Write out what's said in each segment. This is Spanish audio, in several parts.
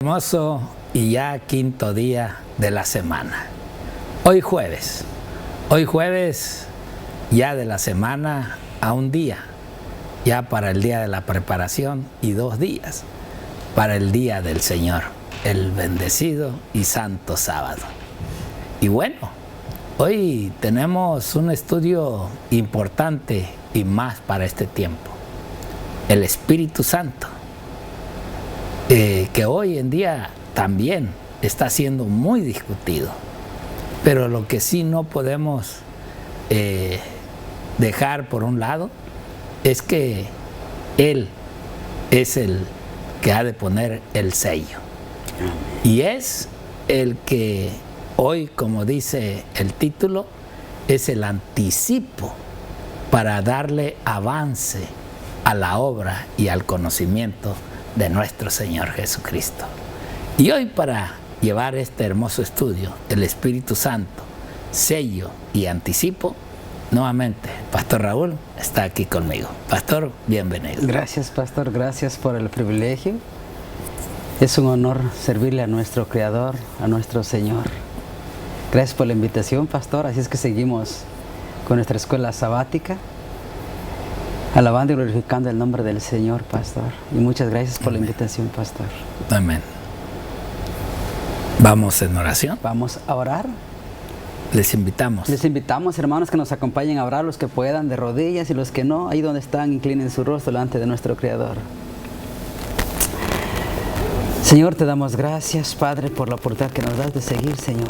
Hermoso y ya quinto día de la semana. Hoy jueves ya de la semana a un día, ya para el día de la preparación y 2 días para el día del Señor, el bendecido y santo sábado. Y bueno, hoy tenemos un estudio importante y más para este tiempo, el Espíritu Santo. Que hoy en día también está siendo muy discutido, pero lo que sí no podemos dejar por un lado es que Él es el que ha de poner el sello y es el que hoy, como dice el título, es el anticipo para darle avance a la obra y al conocimiento de nuestro Señor Jesucristo. Y hoy, para llevar este hermoso estudio, el Espíritu Santo, sello y anticipo, nuevamente Pastor Raúl está aquí conmigo. Pastor, bienvenido. Gracias, Pastor, gracias por el privilegio. Es un honor servirle a nuestro Creador, a nuestro Señor. Gracias por la invitación, Pastor. Así es que seguimos con nuestra escuela sabática, alabando y glorificando el nombre del Señor, Pastor. Y muchas gracias por la invitación, Pastor. Amén. Vamos en oración. Vamos a orar. Les invitamos, hermanos, que nos acompañen a orar, los que puedan, de rodillas, y los que no, ahí donde están, inclinen su rostro delante de nuestro Creador. Señor, te damos gracias, Padre, por la oportunidad que nos das de seguir, Señor,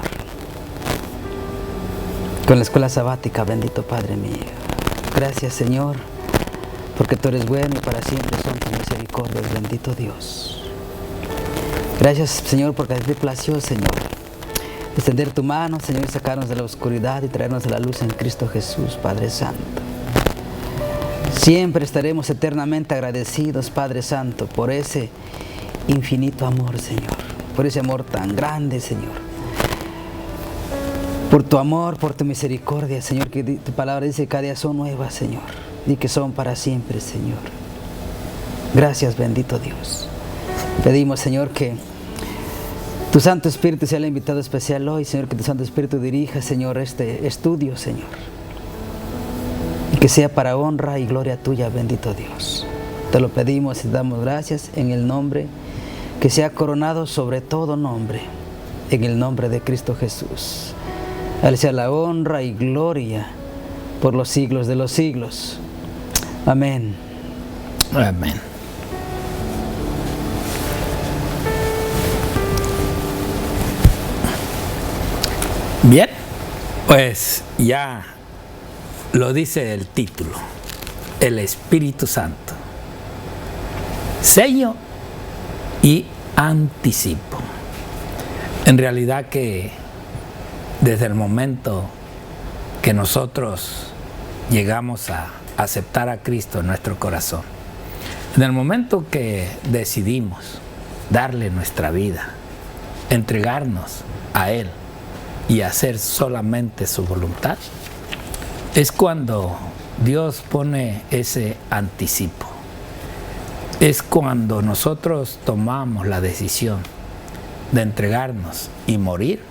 con la escuela sabática, bendito Padre mío. Gracias, Señor, porque tú eres bueno y para siempre son tus misericordias, bendito Dios. Gracias, Señor, porque a ti te plació, Señor, extender tu mano, Señor, y sacarnos de la oscuridad y traernos a la luz en Cristo Jesús, Padre Santo. Siempre estaremos eternamente agradecidos, Padre Santo, por ese infinito amor, Señor, por ese amor tan grande, Señor, por tu amor, por tu misericordia, Señor, que tu palabra dice que cada día son nuevas, Señor, y que son para siempre, Señor. Gracias, bendito Dios. Pedimos, Señor, que tu Santo Espíritu sea el invitado especial hoy, Señor, que tu Santo Espíritu dirija, Señor, este estudio, Señor, y que sea para honra y gloria tuya, bendito Dios. Te lo pedimos y te damos gracias en el nombre que sea coronado sobre todo nombre, en el nombre de Cristo Jesús. A Él sea la honra y gloria por los siglos de los siglos. Amén. Amén. Bien, pues ya lo dice el título, el Espíritu Santo, sello y anticipo. En realidad que desde el momento que nosotros llegamos a aceptar a Cristo en nuestro corazón, en el momento que decidimos darle nuestra vida, entregarnos a Él y hacer solamente su voluntad, es cuando Dios pone ese anticipo. Es cuando nosotros tomamos la decisión de entregarnos y morir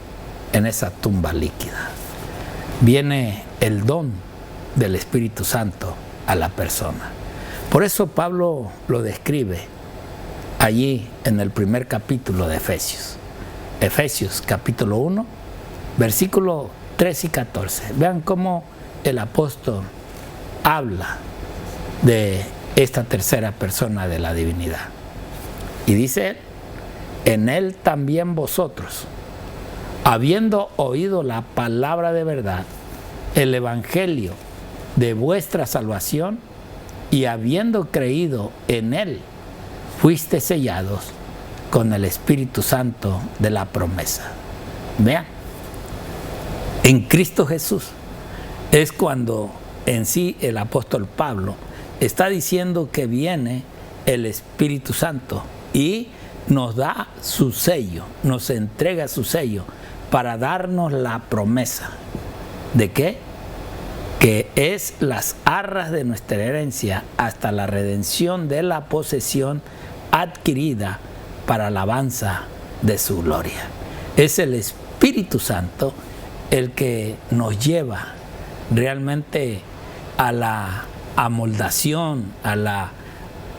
en esa tumba líquida. Viene el don del Espíritu Santo a la persona. Por eso Pablo lo describe allí en el primer capítulo de Efesios. Efesios capítulo 1, versículo 13 y 14. Vean cómo el apóstol habla de esta tercera persona de la divinidad. Y dice: en Él también vosotros, habiendo oído la palabra de verdad, el evangelio de vuestra salvación, y habiendo creído en Él, fuisteis sellados con el Espíritu Santo de la promesa. Vean, en Cristo Jesús es cuando en sí el apóstol Pablo está diciendo que viene el Espíritu Santo y nos da su sello, nos entrega su sello para darnos la promesa. ¿De qué? Que es las arras de nuestra herencia hasta la redención de la posesión adquirida para alabanza de su gloria. Es el Espíritu Santo el que nos lleva realmente a la amoldación, a la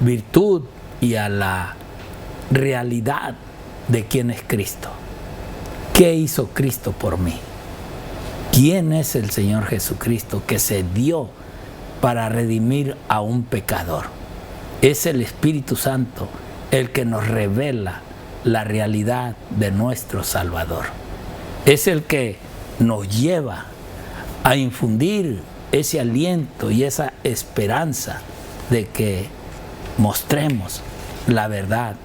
virtud y a la realidad de quién es Cristo. ¿Qué hizo Cristo por mí? ¿Quién es el Señor Jesucristo que se dio para redimir a un pecador? Es el Espíritu Santo el que nos revela la realidad de nuestro Salvador. Es el que nos lleva a infundir ese aliento y esa esperanza de que mostremos la verdad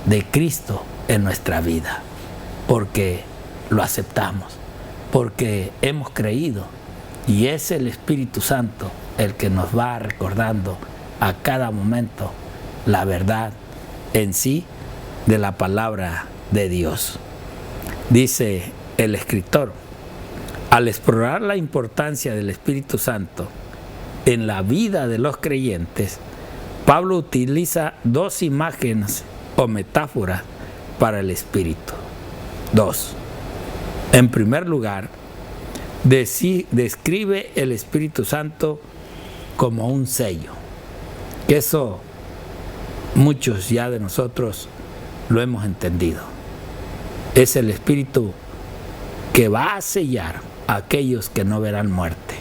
de Cristo en nuestra vida, porque lo aceptamos, porque hemos creído, y es el Espíritu Santo el que nos va recordando a cada momento la verdad en sí de la palabra de Dios. Dice el escritor: al explorar la importancia del Espíritu Santo en la vida de los creyentes, Pablo utiliza dos imágenes o metáforas para el Espíritu. Dos. En primer lugar, describe el Espíritu Santo como un sello. Que eso muchos ya de nosotros lo hemos entendido. Es el Espíritu que va a sellar a aquellos que no verán muerte,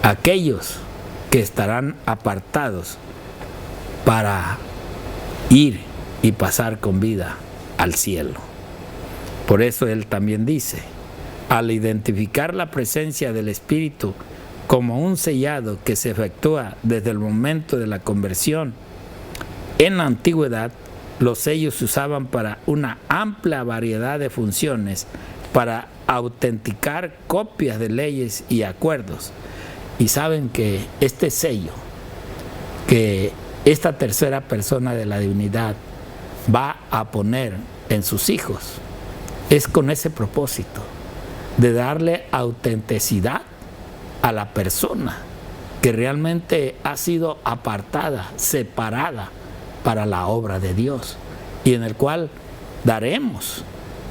aquellos que estarán apartados para ir y pasar con vida al cielo. Por eso él también dice: al identificar la presencia del Espíritu como un sellado que se efectúa desde el momento de la conversión, en la antigüedad los sellos se usaban para una amplia variedad de funciones, para autenticar copias de leyes y acuerdos. Y saben que este sello, que esta tercera persona de la divinidad va a poner en sus hijos, es con ese propósito de darle autenticidad a la persona que realmente ha sido apartada, separada para la obra de Dios, y en el cual daremos,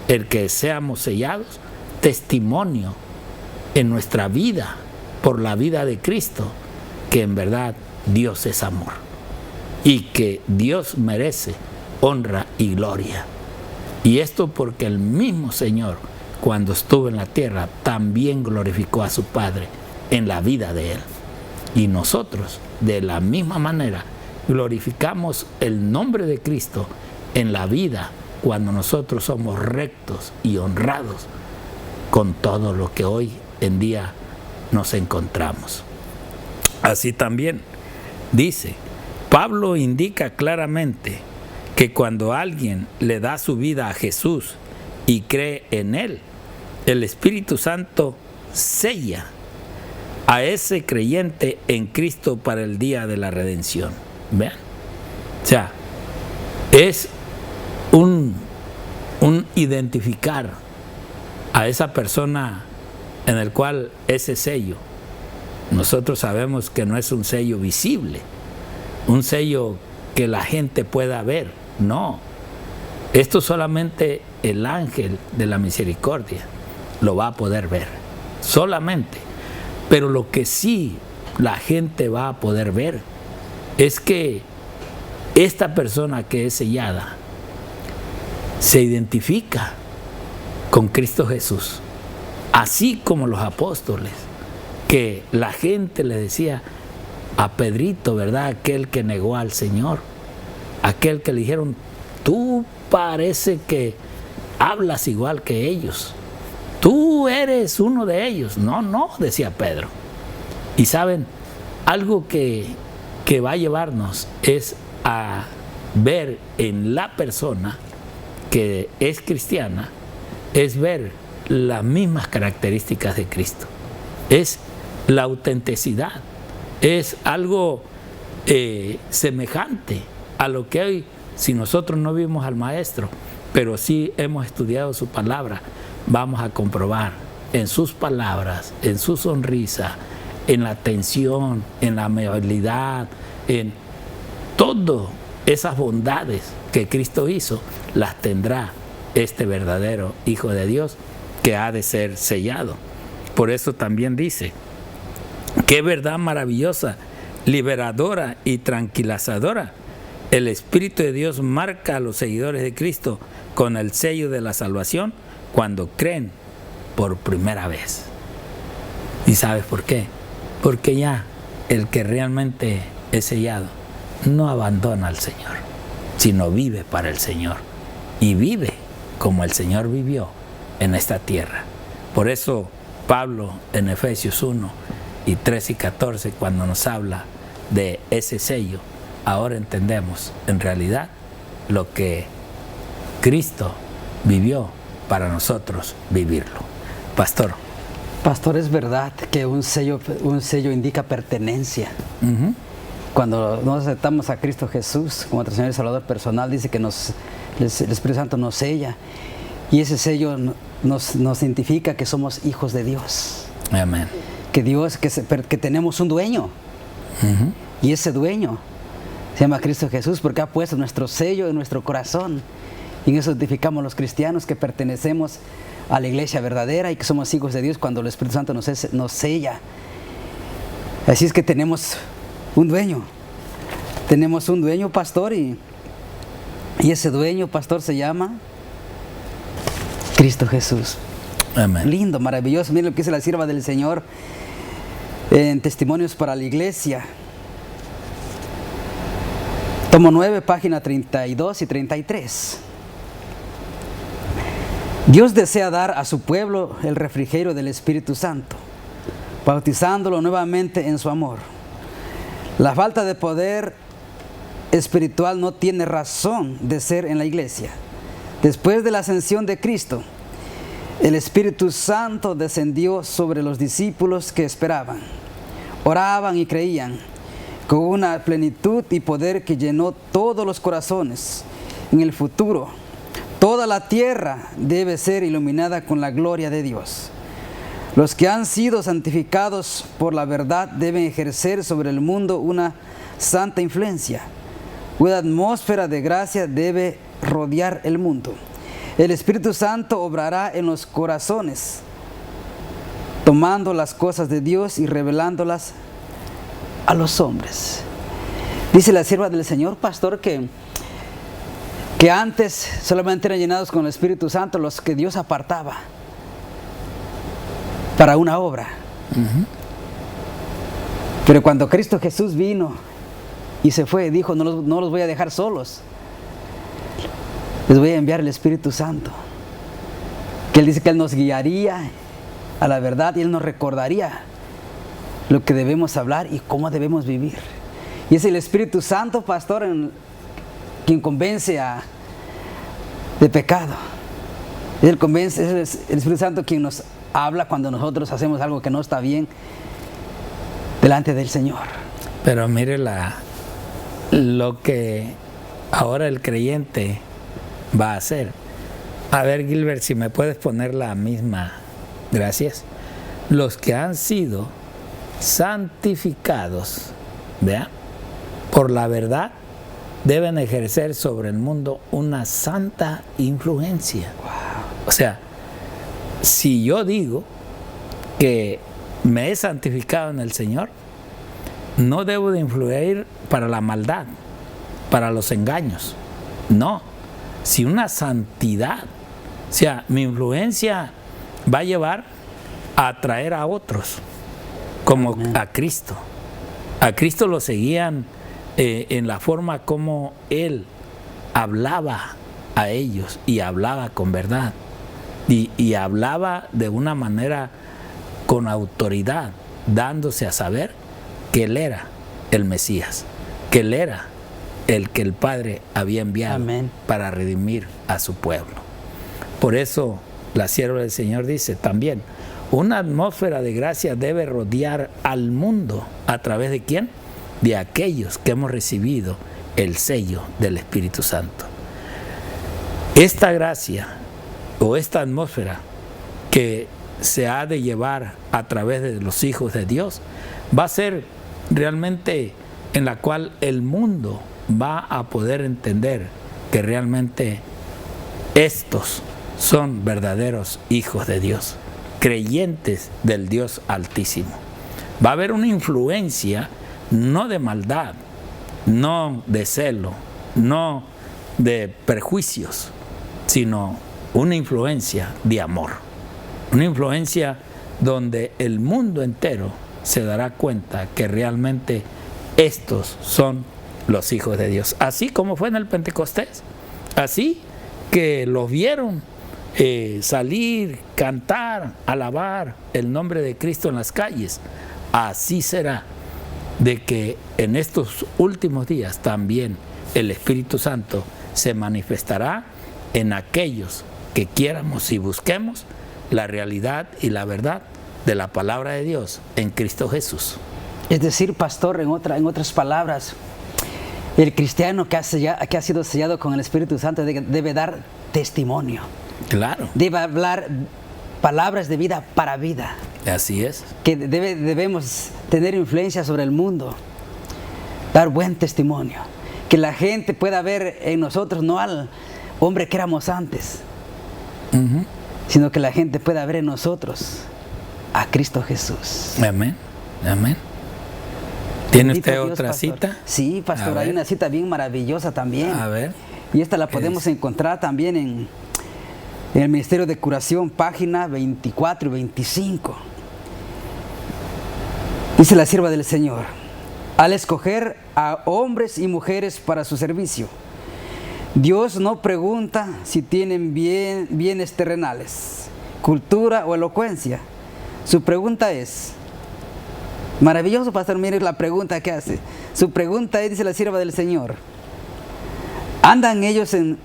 el que seamos sellados, testimonio en nuestra vida, por la vida de Cristo, que en verdad Dios es amor y que Dios merece honra y gloria. Y esto porque el mismo Señor, cuando estuvo en la tierra, también glorificó a su Padre en la vida de Él. Y nosotros, de la misma manera, glorificamos el nombre de Cristo en la vida cuando nosotros somos rectos y honrados con todo lo que hoy en día nos encontramos. Así también dice, Pablo indica claramente que cuando alguien le da su vida a Jesús y cree en Él, el Espíritu Santo sella a ese creyente en Cristo para el día de la redención. ¿Vean? O sea, es un identificar a esa persona en el cual ese sello, nosotros sabemos que no es un sello visible, un sello que la gente pueda ver, no. Esto solamente el ángel de la misericordia lo va a poder ver, solamente. Pero lo que sí la gente va a poder ver es que esta persona que es sellada se identifica con Cristo Jesús, así como los apóstoles, que la gente le decía a Pedrito, ¿verdad? Aquel que negó al Señor, aquel que le dijeron, tú parece que hablas igual que ellos, tú eres uno de ellos. No, no, decía Pedro. Y saben, algo que va a llevarnos es a ver en la persona que es cristiana, es ver las mismas características de Cristo. Es la autenticidad, es algo semejante a lo que hoy, si nosotros no vimos al Maestro, pero sí hemos estudiado su palabra, vamos a comprobar en sus palabras, en su sonrisa, en la atención, en la amabilidad, en todas esas bondades que Cristo hizo, las tendrá este verdadero Hijo de Dios que ha de ser sellado. Por eso también dice, qué verdad maravillosa, liberadora y tranquilizadora. El Espíritu de Dios marca a los seguidores de Cristo con el sello de la salvación cuando creen por primera vez. ¿Y sabes por qué? Porque ya el que realmente es sellado no abandona al Señor, sino vive para el Señor y vive como el Señor vivió en esta tierra. Por eso Pablo en Efesios 1 y 3 y 14, cuando nos habla de ese sello, ahora entendemos en realidad lo que Cristo vivió para nosotros vivirlo. Pastor. Pastor, es verdad que un sello indica pertenencia. Cuando nos aceptamos a Cristo Jesús como nuestro Señor y Salvador personal, dice que el Espíritu Santo nos sella, y ese sello nos identifica que somos hijos de Dios. Amén. Que tenemos un dueño, y ese dueño se llama Cristo Jesús, porque ha puesto nuestro sello en nuestro corazón, y en eso identificamos los cristianos que pertenecemos a la iglesia verdadera y que somos hijos de Dios cuando el Espíritu Santo nos sella. Así es que tenemos un dueño, pastor, y ese dueño, pastor, se llama Cristo Jesús. Amén. Lindo, maravilloso. Miren lo que dice la sierva del Señor en Testimonios para la Iglesia, tomo 9, página 32 y 33. Dios desea dar a su pueblo el refrigerio del Espíritu Santo, bautizándolo nuevamente en su amor. La falta de poder espiritual no tiene razón de ser en la iglesia. Después de la ascensión de Cristo, el Espíritu Santo descendió sobre los discípulos que esperaban, oraban y creían, con una plenitud y poder que llenó todos los corazones. En el futuro, toda la tierra debe ser iluminada con la gloria de Dios. Los que han sido santificados por la verdad deben ejercer sobre el mundo una santa influencia. Una atmósfera de gracia debe rodear el mundo. El Espíritu Santo obrará en los corazones, tomando las cosas de Dios y revelándolas a los hombres. Dice la sierva del Señor, pastor, que antes solamente eran llenados con el Espíritu Santo los que Dios apartaba para una obra. Pero cuando Cristo Jesús vino y se fue, dijo, no los voy a dejar solos, les voy a enviar el Espíritu Santo, que Él dice que Él nos guiaría a la verdad y Él nos recordaría lo que debemos hablar y cómo debemos vivir. Y es el Espíritu Santo, pastor, quien convence de pecado. Es el Espíritu Santo quien nos habla cuando nosotros hacemos algo que no está bien delante del Señor. Pero mire lo que ahora el creyente va a hacer. A ver, Gilbert, si me puedes poner la misma. Gracias. Los que han sido santificados, ¿vea?, por la verdad, deben ejercer sobre el mundo una santa influencia. Wow. O sea, si yo digo que me he santificado en el Señor, no debo de influir para la maldad, para los engaños. No, si una santidad, o sea, mi influencia va a llevar a atraer a otros, como Amén. A Cristo. A Cristo lo seguían en la forma como Él hablaba a ellos y hablaba con verdad y hablaba de una manera con autoridad, dándose a saber que Él era el Mesías, que Él era el que el Padre había enviado Amén. Para redimir a su pueblo. Por eso la sierva del Señor dice también, una atmósfera de gracia debe rodear al mundo. ¿A través de quién? De aquellos que hemos recibido el sello del Espíritu Santo. Esta gracia o esta atmósfera que se ha de llevar a través de los hijos de Dios va a ser realmente en la cual el mundo va a poder entender que realmente estos son verdaderos hijos de Dios, creyentes del Dios Altísimo. Va a haber una influencia no de maldad, no de celo, no de perjuicios, sino una influencia de amor. Una influencia donde el mundo entero se dará cuenta que realmente estos son los hijos de Dios. Así como fue en el Pentecostés, así que los vieron salir, cantar, alabar el nombre de Cristo en las calles. Así será de que en estos últimos días también el Espíritu Santo se manifestará en aquellos que quieramos y busquemos la realidad y la verdad de la palabra de Dios en Cristo Jesús. Es decir, pastor, en otras palabras, el cristiano que ha sido sellado con el Espíritu Santo debe dar testimonio. Claro. Debe hablar palabras de vida para vida. Así es. Que debemos tener influencia sobre el mundo, dar buen testimonio. Que la gente pueda ver en nosotros no al hombre que éramos antes, sino que la gente pueda ver en nosotros a Cristo Jesús. Amén, amén. ¿Tiene Bendito usted Dios, otra pastor. cita? Sí, pastor, hay una cita bien maravillosa también. A ver. Y esta la podemos encontrar también en el Ministerio de Curación, página 24 y 25. Dice la sierva del Señor: al escoger a hombres y mujeres para su servicio, Dios no pregunta si tienen bienes terrenales, cultura o elocuencia. Su pregunta es, maravilloso, pastor, mire la pregunta que hace. Su pregunta es, dice la sierva del Señor: ¿andan ellos en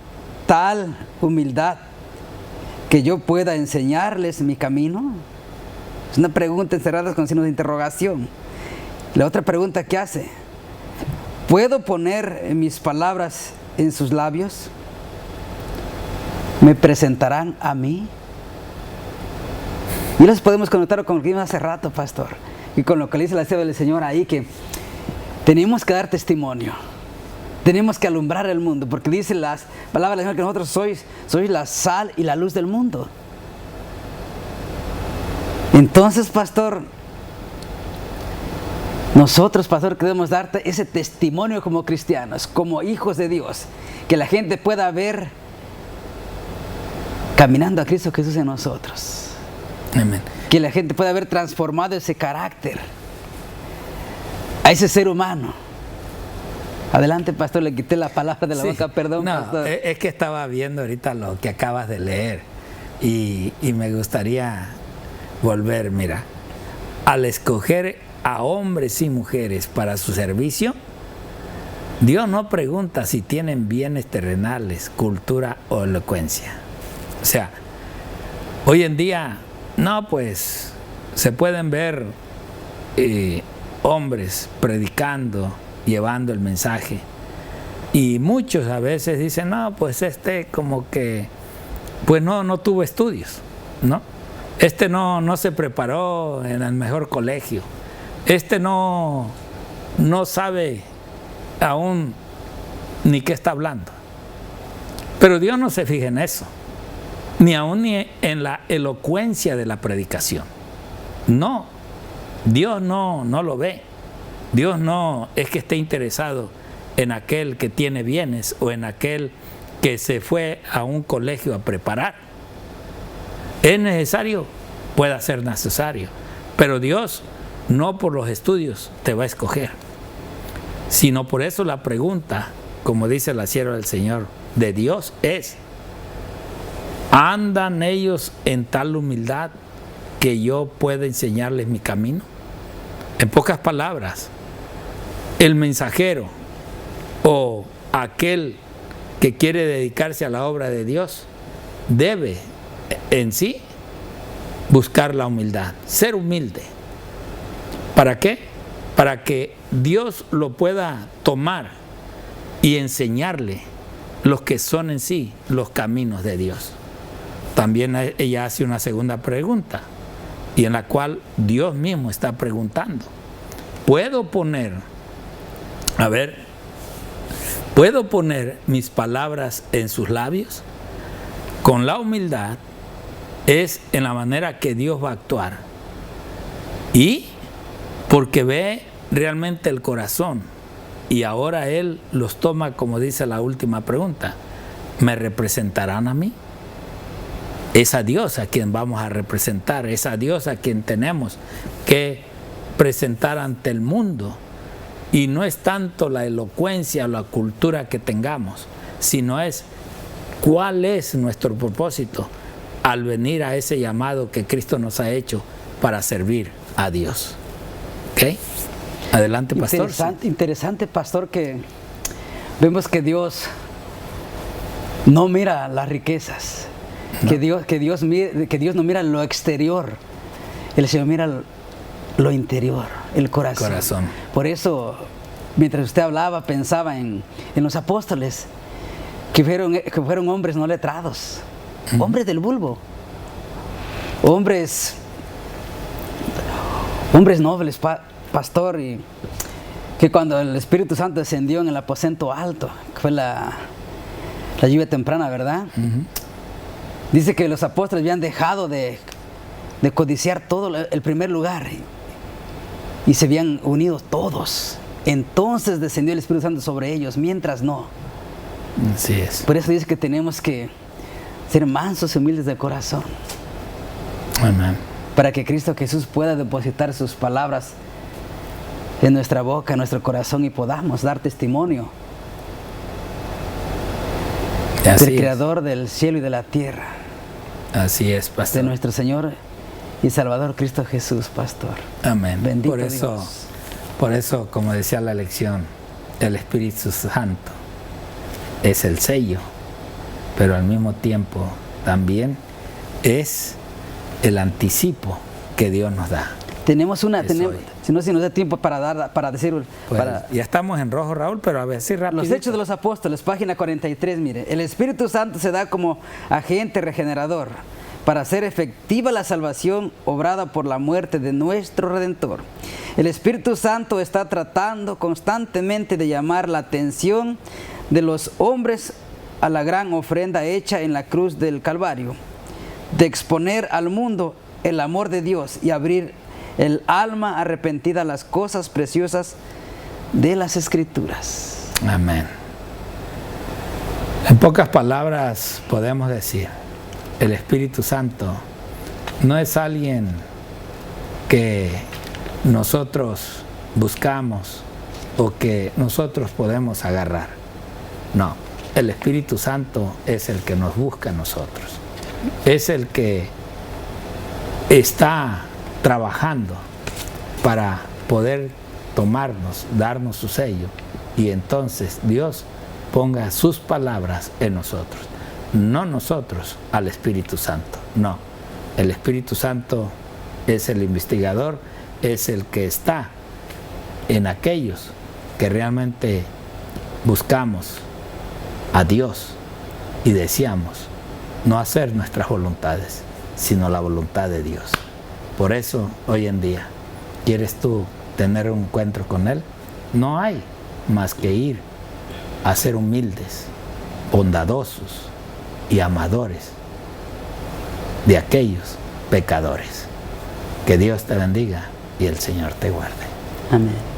tal humildad que yo pueda enseñarles mi camino? Es una pregunta encerrada con signos de interrogación. La otra pregunta que hace: ¿puedo poner mis palabras en sus labios? ¿Me presentarán a mí? Y los podemos conectar con lo que vimos hace rato, pastor, y con lo que le dice la sierva del Señor ahí, que tenemos que dar testimonio, tenemos que alumbrar el mundo, porque dice las palabras del Señor que nosotros sois la sal y la luz del mundo. Entonces, pastor, nosotros, pastor, queremos darte ese testimonio como cristianos, como hijos de Dios, que la gente pueda ver caminando a Cristo Jesús en nosotros. Amén. Que la gente pueda ver transformado ese carácter, a ese ser humano. Adelante, pastor, le quité la palabra de la boca, perdón, no, pastor. Es que estaba viendo ahorita lo que acabas de leer y me gustaría volver, mira, al escoger a hombres y mujeres para su servicio, Dios no pregunta si tienen bienes terrenales, cultura o elocuencia. O sea, hoy en día, no, pues se pueden ver hombres predicando, llevando el mensaje, y muchos a veces dicen, no, pues como que pues no tuvo estudios, ¿no? No se preparó en el mejor colegio, no sabe aún ni qué está hablando. Pero Dios no se fija en eso, ni aún ni en la elocuencia de la predicación. No, Dios no lo ve. Dios no es que esté interesado en aquel que tiene bienes o en aquel que se fue a un colegio a preparar. Es necesario, pueda ser necesario, pero Dios no por los estudios te va a escoger, sino por eso la pregunta, como dice la sierva del Señor, de Dios es: ¿andan ellos en tal humildad que yo pueda enseñarles mi camino? En pocas palabras, el mensajero o aquel que quiere dedicarse a la obra de Dios debe en sí buscar la humildad, ser humilde. ¿Para qué? Para que Dios lo pueda tomar y enseñarle los que son en sí los caminos de Dios. También ella hace una segunda pregunta, y en la cual Dios mismo está preguntando: ¿puedo poner, ¿Puedo poner mis palabras en sus labios? Con la humildad es en la manera que Dios va a actuar. Y porque ve realmente el corazón. Y ahora Él los toma, como dice la última pregunta, ¿me representarán a mí? Es a Dios a quien vamos a representar, es a Dios a quien tenemos que presentar ante el mundo. Y no es tanto la elocuencia o la cultura que tengamos, sino es cuál es nuestro propósito al venir a ese llamado que Cristo nos ha hecho para servir a Dios. ¿Ok? Adelante, pastor. Interesante, pastor, que vemos que Dios no mira las riquezas, no. que Dios no mira lo exterior, el Señor mira lo interior, el corazón. Por eso, mientras usted hablaba, pensaba en los apóstoles, que fueron hombres no letrados, hombres del vulgo, hombres nobles, pastor, y que cuando el Espíritu Santo descendió en el aposento alto, que fue la lluvia temprana, ¿verdad? Dice que los apóstoles habían dejado de codiciar todo el primer lugar y se habían unido todos. Entonces descendió el Espíritu Santo sobre ellos, mientras no. Así es. Por eso dice que tenemos que ser mansos y humildes de corazón. Amén. Para que Cristo Jesús pueda depositar sus palabras en nuestra boca, en nuestro corazón, y podamos dar testimonio del Creador del cielo y de la tierra. Así es, pastor. De nuestro Señor y Salvador Cristo Jesús, pastor. Amén. Bendito Dios. Por eso, como decía la lección, el Espíritu Santo es el sello, pero al mismo tiempo también es el anticipo que Dios nos da. Si nos da tiempo para decir. Pues, ya estamos en rojo, Raúl, pero a ver si rápido. Los Hechos de los Apóstoles, página 43, mire. El Espíritu Santo se da como agente regenerador para hacer efectiva la salvación obrada por la muerte de nuestro Redentor. El Espíritu Santo está tratando constantemente de llamar la atención de los hombres a la gran ofrenda hecha en la cruz del Calvario, de exponer al mundo el amor de Dios y abrir el alma arrepentida a las cosas preciosas de las Escrituras. Amén. En pocas palabras podemos decir, el Espíritu Santo no es alguien que nosotros buscamos o que nosotros podemos agarrar. No, el Espíritu Santo es el que nos busca a nosotros. Es el que está trabajando para poder tomarnos, darnos su sello, y entonces Dios ponga sus palabras en nosotros. No nosotros al Espíritu Santo, no. El Espíritu Santo es el investigador, es el que está en aquellos que realmente buscamos a Dios y deseamos no hacer nuestras voluntades, sino la voluntad de Dios. Por eso, hoy en día, ¿quieres tú tener un encuentro con Él? No hay más que ir a ser humildes, bondadosos y amadores de aquellos pecadores. Que Dios te bendiga y el Señor te guarde. Amén.